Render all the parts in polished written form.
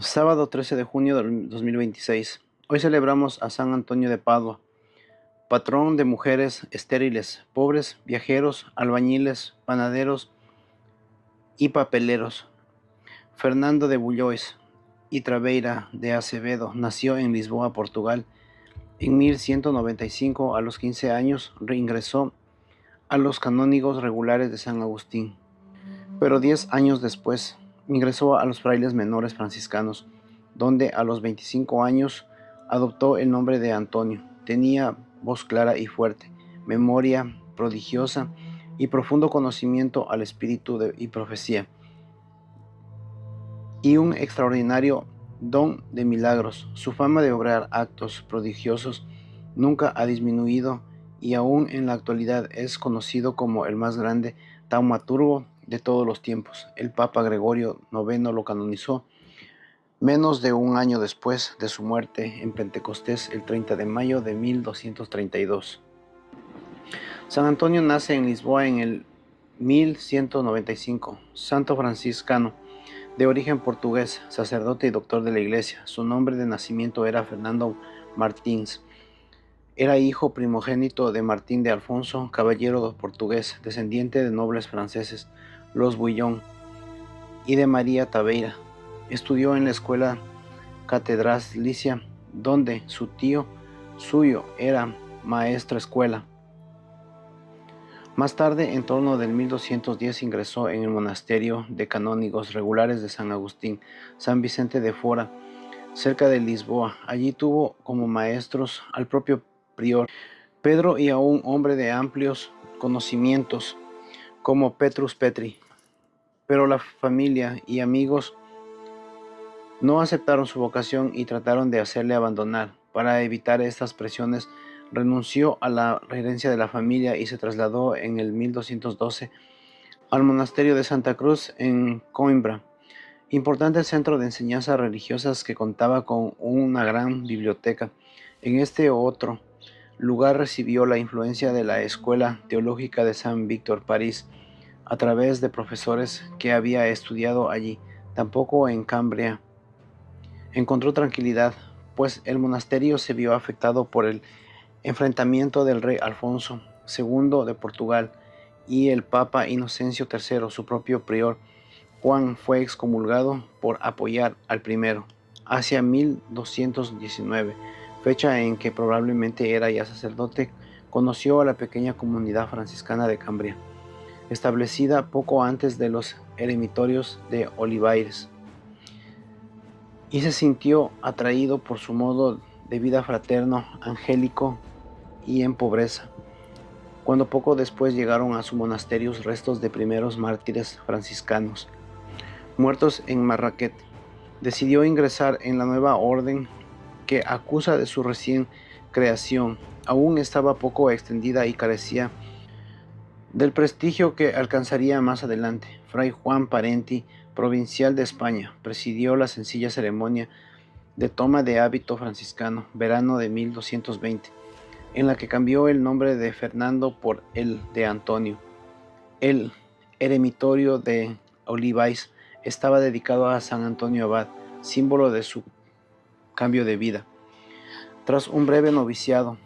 Sábado 13 de junio del 2026. Hoy celebramos a San Antonio de Padua, patrón de mujeres estériles, pobres, viajeros, albañiles, panaderos y papeleros. Fernando de Bullois y Traveira de Acevedo nació en Lisboa, Portugal. En 1195, a los 15 años, reingresó a los canónigos regulares de San Agustín, pero 10 años después ingresó a los frailes menores franciscanos, donde a los 25 años adoptó el nombre de Antonio. Tenía voz clara y fuerte, memoria prodigiosa y profundo conocimiento al espíritu y profecía, y un extraordinario don de milagros. Su fama de obrar actos prodigiosos nunca ha disminuido y aún en la actualidad es conocido como el más grande taumaturgo de todos los tiempos. El Papa Gregorio IX lo canonizó menos de un año después de su muerte en Pentecostés, el 30 de mayo de 1232. San Antonio nace en Lisboa en el 1195, santo franciscano, de origen portugués, sacerdote y doctor de la Iglesia. Su nombre de nacimiento era Fernando Martins. Era hijo primogénito de Martín de Alfonso, caballero portugués, descendiente de nobles franceses, los Bouillon, y de María Taveira. Estudió en la escuela catedralicia, donde su tío suyo era maestro escuela. Más tarde, en torno del 1210, ingresó en el monasterio de canónigos regulares de San Agustín, San Vicente de Fora, cerca de Lisboa. Allí tuvo como maestros al propio prior Pedro y a un hombre de amplios conocimientos como Petrus Petri. Pero la familia y amigos no aceptaron su vocación y trataron de hacerle abandonar. Para evitar estas presiones, renunció a la herencia de la familia y se trasladó en el 1212 al monasterio de Santa Cruz en Coimbra, importante centro de enseñanzas religiosas que contaba con una gran biblioteca. En este otro lugar recibió la influencia de la Escuela Teológica de San Víctor París, a través de profesores que había estudiado allí. Tampoco en Cambria encontró tranquilidad, pues el monasterio se vio afectado por el enfrentamiento del rey Alfonso II de Portugal y el Papa Inocencio III. Su propio prior Juan fue excomulgado por apoyar al primero. Hacia 1219, fecha en que probablemente era ya sacerdote, conoció a la pequeña comunidad franciscana de Cambria, establecida poco antes de los eremitorios de Olivares, y se sintió atraído por su modo de vida fraterno, angélico y en pobreza. Cuando poco después llegaron a su monasterio restos de primeros mártires franciscanos, muertos en Marrakech, decidió ingresar en la nueva orden que acusa de su recién creación. Aún estaba poco extendida y carecía del prestigio que alcanzaría más adelante. Fray Juan Parenti, provincial de España, presidió la sencilla ceremonia de toma de hábito franciscano, verano de 1220, en la que cambió el nombre de Fernando por el de Antonio. El eremitorio de Olivais estaba dedicado a San Antonio Abad, símbolo de su cambio de vida. Tras un breve noviciado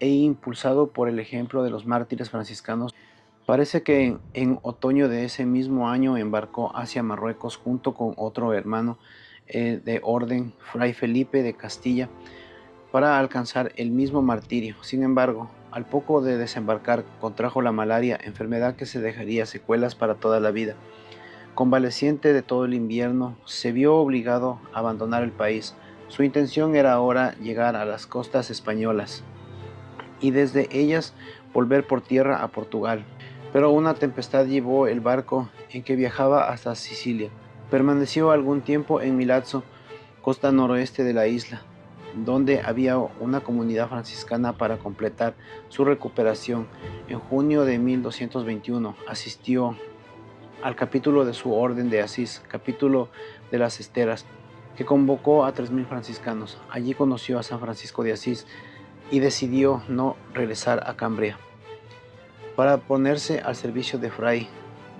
e impulsado por el ejemplo de los mártires franciscanos, parece que en otoño de ese mismo año embarcó hacia Marruecos junto con otro hermano de orden, Fray Felipe de Castilla, para alcanzar el mismo martirio. Sin embargo, al poco de desembarcar, contrajo la malaria, enfermedad que se dejaría secuelas para toda la vida. Convaleciente de todo el invierno, se vio obligado a abandonar el país. Su intención era ahora llegar a las costas españolas y desde ellas volver por tierra a Portugal. Pero una tempestad llevó el barco en que viajaba hasta Sicilia. Permaneció algún tiempo en Milazzo, costa noroeste de la isla, donde había una comunidad franciscana para completar su recuperación. En junio de 1221 asistió al capítulo de su orden de Asís, capítulo de las Esteras, que convocó a 3000 franciscanos. Allí conoció a San Francisco de Asís y decidió no regresar a Cambria para ponerse al servicio de Fray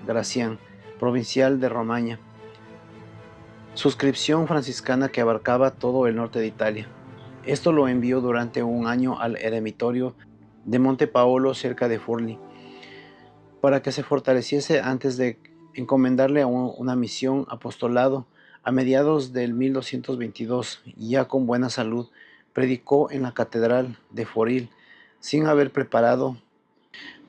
Gracián, provincial de Romaña. suscripción franciscana que abarcaba todo el norte de Italia. Esto lo envió durante un año al eremitorio de Monte Paolo cerca de Forlì, para que se fortaleciese antes de encomendarle a una misión apostolado. A mediados del 1222, ya con buena salud, predicó en la catedral de Forlì, sin haber preparado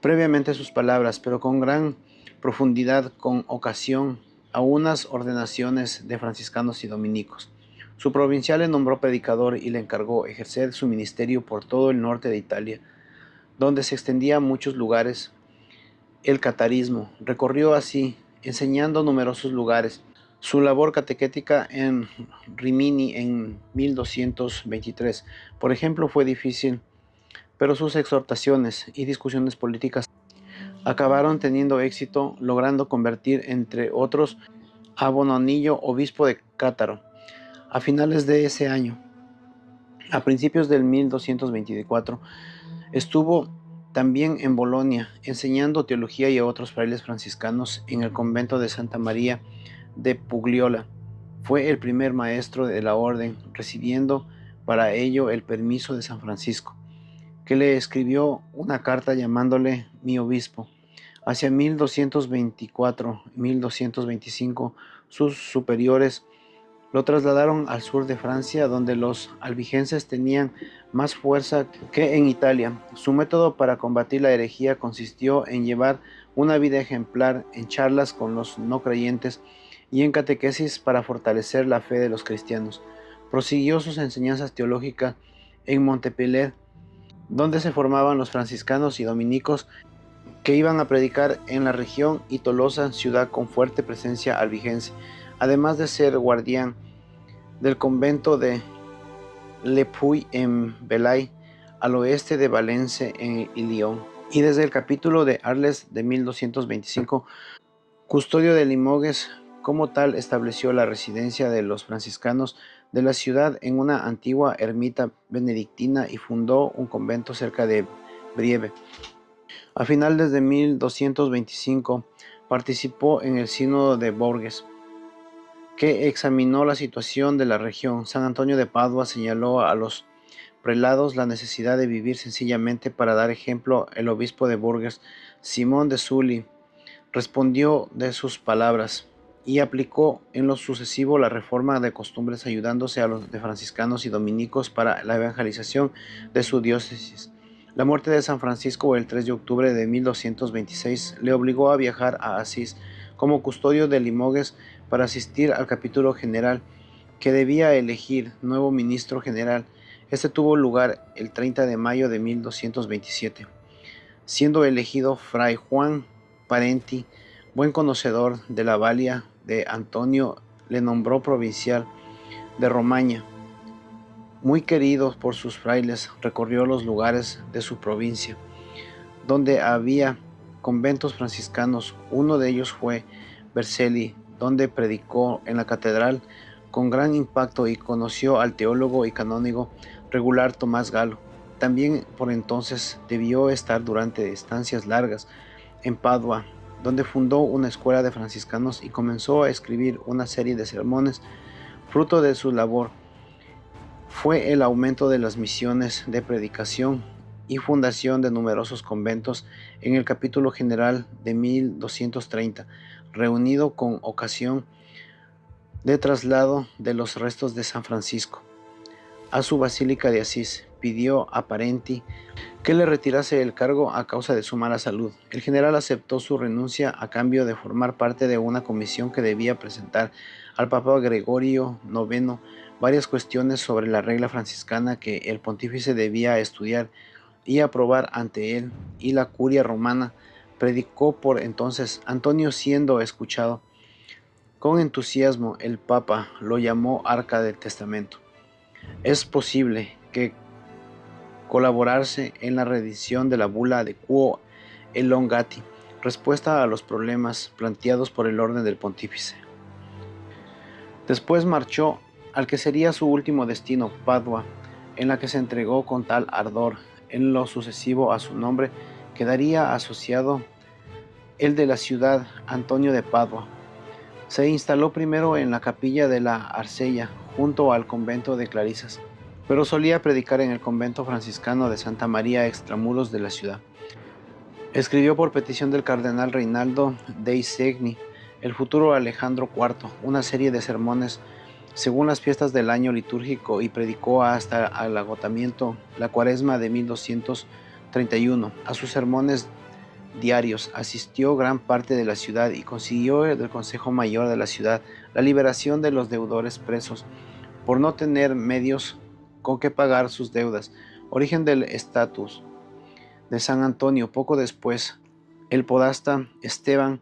previamente sus palabras, pero con gran profundidad, con ocasión a unas ordenaciones de franciscanos y dominicos. Su provincial le nombró predicador y le encargó ejercer su ministerio por todo el norte de Italia, donde se extendía a muchos lugares el catarismo. Recorrió así, enseñando numerosos lugares. Su labor catequética en Rimini en 1223, por ejemplo, fue difícil, pero sus exhortaciones y discusiones políticas acabaron teniendo éxito, logrando convertir, entre otros, a Bononillo, obispo de Cátaro. A finales de ese año, a principios del 1224, estuvo también en Bolonia, enseñando teología y a otros frailes franciscanos en el convento de Santa María de Pugliola. Fue el primer maestro de la orden, recibiendo para ello el permiso de San Francisco, que le escribió una carta llamándole mi obispo. Hacia 1224-1225, sus superiores lo trasladaron al sur de Francia, donde los albigenses tenían más fuerza que en Italia. Su método para combatir la herejía consistió en llevar una vida ejemplar, en charlas con los no creyentes y en catequesis para fortalecer la fe de los cristianos. Prosiguió sus enseñanzas teológicas en Montpellier, donde se formaban los franciscanos y dominicos que iban a predicar en la región, y Tolosa, ciudad con fuerte presencia albigense, además de ser guardián del convento de Le Puy en Velay, al oeste de Valence y Lyon, y desde el capítulo de Arles de 1225, custodio de Limoges. Como tal, estableció la residencia de los franciscanos de la ciudad en una antigua ermita benedictina y fundó un convento cerca de Brieve. A finales de 1225 participó en el Sínodo de Bourges, que examinó la situación de la región. San Antonio de Padua señaló a los prelados la necesidad de vivir sencillamente para dar ejemplo. El obispo de Bourges, Simón de Sully, respondió de sus palabras y aplicó en lo sucesivo la reforma de costumbres, ayudándose a los de franciscanos y dominicos para la evangelización de su diócesis. La muerte de San Francisco el 3 de octubre de 1226 le obligó a viajar a Asís como custodio de Limoges para asistir al capítulo general, que debía elegir nuevo ministro general. Este tuvo lugar el 30 de mayo de 1227, siendo elegido Fray Juan Parenti, buen conocedor de la valia de Antonio, le nombró provincial de Romaña. Muy querido por sus frailes, recorrió los lugares de su provincia, donde había conventos franciscanos. Uno de ellos fue Vercelli, donde predicó en la catedral con gran impacto y conoció al teólogo y canónigo regular Tomás Galo. También por entonces debió estar durante estancias largas en Padua, donde fundó una escuela de franciscanos y comenzó a escribir una serie de sermones. Fruto de su labor fue el aumento de las misiones de predicación y fundación de numerosos conventos en el capítulo general de 1230, reunido con ocasión de traslado de los restos de San Francisco a su basílica de Asís. Pidió a Parenti que le retirase el cargo a causa de su mala salud. El general aceptó su renuncia a cambio de formar parte de una comisión que debía presentar al Papa Gregorio IX varias cuestiones sobre la regla franciscana que el pontífice debía estudiar y aprobar ante él y la curia romana. Predicó por entonces Antonio, siendo escuchado con entusiasmo. El Papa lo llamó Arca del Testamento. Es posible que colaborarse en la reedición de la bula de Quo Elongati, respuesta a los problemas planteados por el orden del pontífice. Después marchó al que sería su último destino, Padua, en la que se entregó con tal ardor. En lo sucesivo a su nombre quedaría asociado el de la ciudad, Antonio de Padua. Se instaló primero en la capilla de la Arcella, junto al convento de Clarisas, pero solía predicar en el convento franciscano de Santa María extramuros de la ciudad. Escribió por petición del cardenal Reinaldo dei Segni, el futuro Alejandro IV, una serie de sermones según las fiestas del año litúrgico y predicó hasta el agotamiento la Cuaresma de 1231. A sus sermones diarios asistió gran parte de la ciudad y consiguió del Consejo Mayor de la ciudad la liberación de los deudores presos por no tener medios con que pagar sus deudas, origen del estatus de San Antonio. Poco después, el podasta Esteban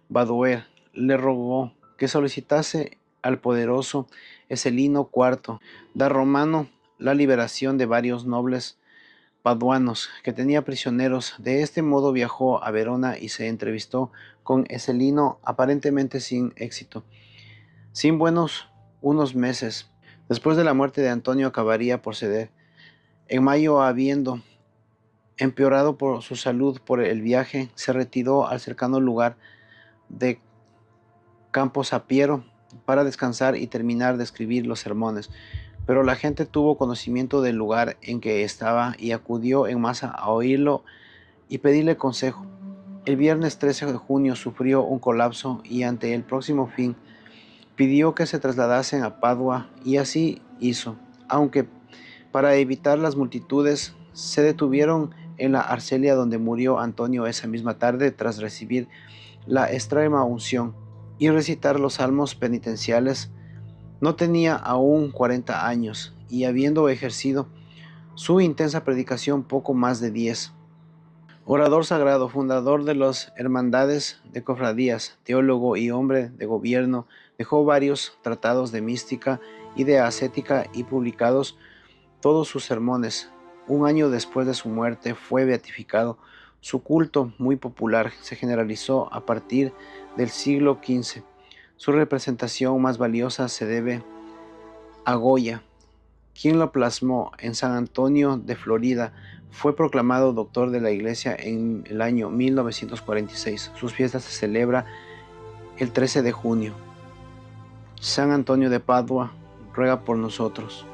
Badoer le rogó que solicitase al poderoso Ecelino IV da Romano la liberación de varios nobles paduanos que tenía prisioneros. De este modo viajó a Verona y se entrevistó con Ecelino, aparentemente sin éxito. Sin buenos unos meses después de la muerte de Antonio acabaría por ceder. En mayo, habiendo empeorado por su salud por el viaje, se retiró al cercano lugar de Campo Sapiero para descansar y terminar de escribir los sermones. Pero la gente tuvo conocimiento del lugar en que estaba y acudió en masa a oírlo y pedirle consejo. El viernes 13 de junio sufrió un colapso y ante el próximo fin pidió que se trasladasen a Padua y así hizo, aunque para evitar las multitudes se detuvieron en la Arcelia donde murió Antonio esa misma tarde tras recibir la extrema unción y recitar los salmos penitenciales. No tenía aún 40 años y habiendo ejercido su intensa predicación poco más de 10. Orador sagrado, fundador de las hermandades de cofradías, teólogo y hombre de gobierno, dejó varios tratados de mística y de ascética y publicados todos sus sermones. Un año después de su muerte fue beatificado. Su culto, muy popular, se generalizó a partir del siglo XV. Su representación más valiosa se debe a Goya, quien lo plasmó en San Antonio de Florida. Fue proclamado doctor de la Iglesia en el año 1946. Sus fiestas se celebra el 13 de junio. San Antonio de Padua, ruega por nosotros.